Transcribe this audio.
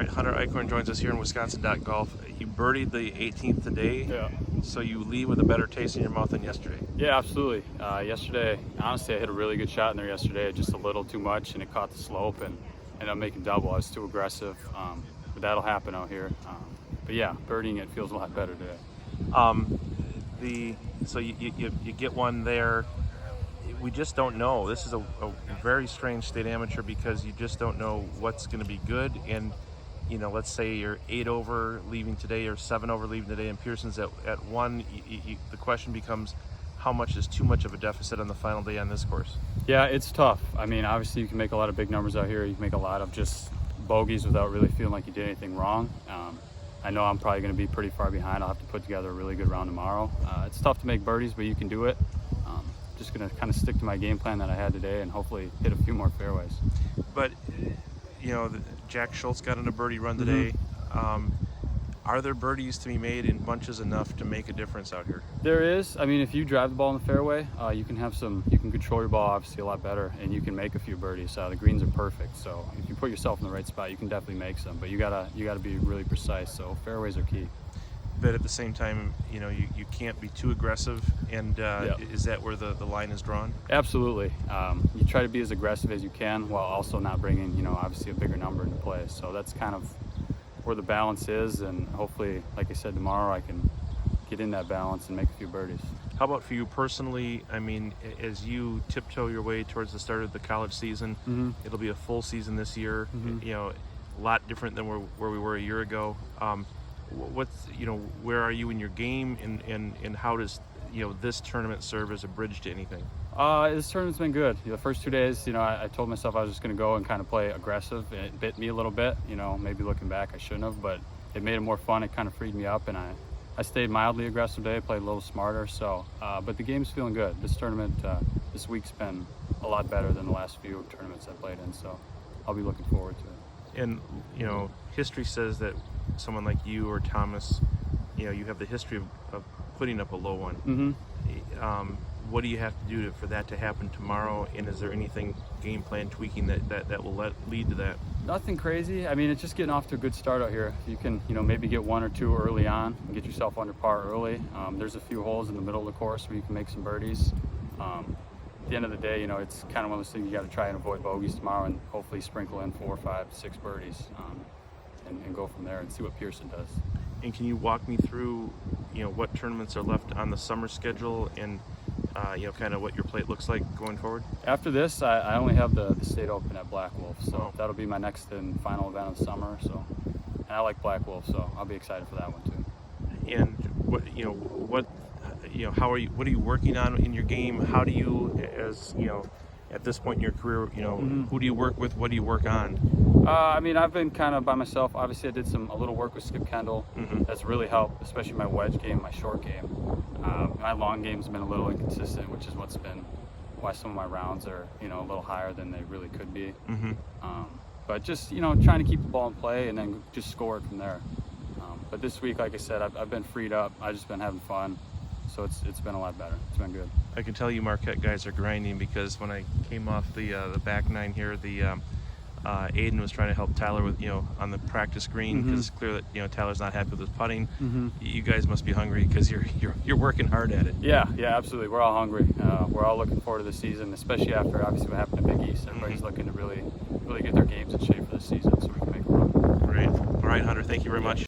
right, Hunter Eichhorn joins us here in Wisconsin.golf. You birdied the 18th today, Yeah. so you leave with a better taste in your mouth than yesterday. Yeah, absolutely. Yesterday, honestly, I hit a really good shot in there yesterday, just a little too much, and it caught the slope and ended up making double. I was too aggressive, but that'll happen out here. But yeah, birdieing it feels a lot better today. So you get one there. We just don't know. This is a very strange state amateur because you just don't know what's going to be good. And let's say you're 8 over leaving today or 7 over leaving today, and Pearson's at 1. The question becomes, how much is too much of a deficit on the final day on this course? Yeah, it's tough. I mean, obviously you can make a lot of big numbers out here. You can make a lot of just bogeys without really feeling like you did anything wrong. I know I'm probably going to be pretty far behind. I'll have to put together a really good round tomorrow. It's tough to make birdies, but you can do it. Just going to kind of stick to my game plan that I had today and hopefully hit a few more fairways. But, Jack Schultz got on a birdie run today. Are there birdies to be made in bunches enough to make a difference out here? There is. I mean, if you drive the ball in the fairway, you can control your ball obviously a lot better, and you can make a few birdies. The greens are perfect, so if you put yourself in the right spot, you can definitely make some. But you gotta be really precise. So fairways are key. But at the same time, you can't be too aggressive, and Yeah. Is that where the line is drawn? Absolutely. You try to be as aggressive as you can while also not bringing, obviously a bigger number into play. So that's kind of where the balance is, and hopefully, like I said, tomorrow I can get in that balance and make a few birdies. How about for you personally? I mean, as you tiptoe your way towards the start of the college season, it'll be a full season this year. A lot different than where we were a year ago. Where are you in your game, and how does this tournament serve as a bridge to anything? This tournament's been good. The first 2 days, I told myself I was just going to go and kind of play aggressive. It bit me a little bit, maybe looking back I shouldn't have, but it made it more fun. It kind of freed me up, and I stayed mildly aggressive today, played a little smarter. So, but the game's feeling good. This tournament, this week's been a lot better than the last few tournaments I played in, so I'll be looking forward to it. And history says that someone like you or Thomas, you have the history of putting up a low one. What do you have to do for that to happen tomorrow? And is there anything game plan tweaking that will lead to that? Nothing crazy. I mean, it's just getting off to a good start out here. You can, maybe get 1 or 2 early on and get yourself under par early. There's a few holes in the middle of the course where you can make some birdies. At the end of the day, it's kind of one of those things you got to try and avoid bogeys tomorrow and hopefully sprinkle in 4, 5, 6 birdies and go from there and see what Pearson does. And can you walk me through, what tournaments are left on the summer schedule and, kind of what your plate looks like going forward? After this, I only have the State Open at Black Wolf, so that'll be my next and final event of the summer. So, and I like Black Wolf, so I'll be excited for that one too. And how are you? What are you working on in your game? How do you, at this point in your career, who do you work with? What do you work on? I mean, I've been kind of by myself. Obviously, I did a little work with Skip Kendall. That's really helped, especially my wedge game, my short game. My long game's been a little inconsistent, which is why some of my rounds are, a little higher than they really could be. But just, trying to keep the ball in play and then just score it from there. But this week, like I said, I've been freed up. I've just been having fun. So it's been a lot better. It's been good. I can tell you Marquette guys are grinding, because when I came off the back nine here, Aiden was trying to help Tyler with, on the practice green, because it's clear that, Tyler's not happy with his putting. You guys must be hungry because you're working hard at it. Yeah, absolutely. We're all hungry. We're all looking forward to the season, especially after obviously what happened at Big East. Everybody's looking to really get their games in shape for the season so we can make a run. Great. All right, Hunter, thank you very much.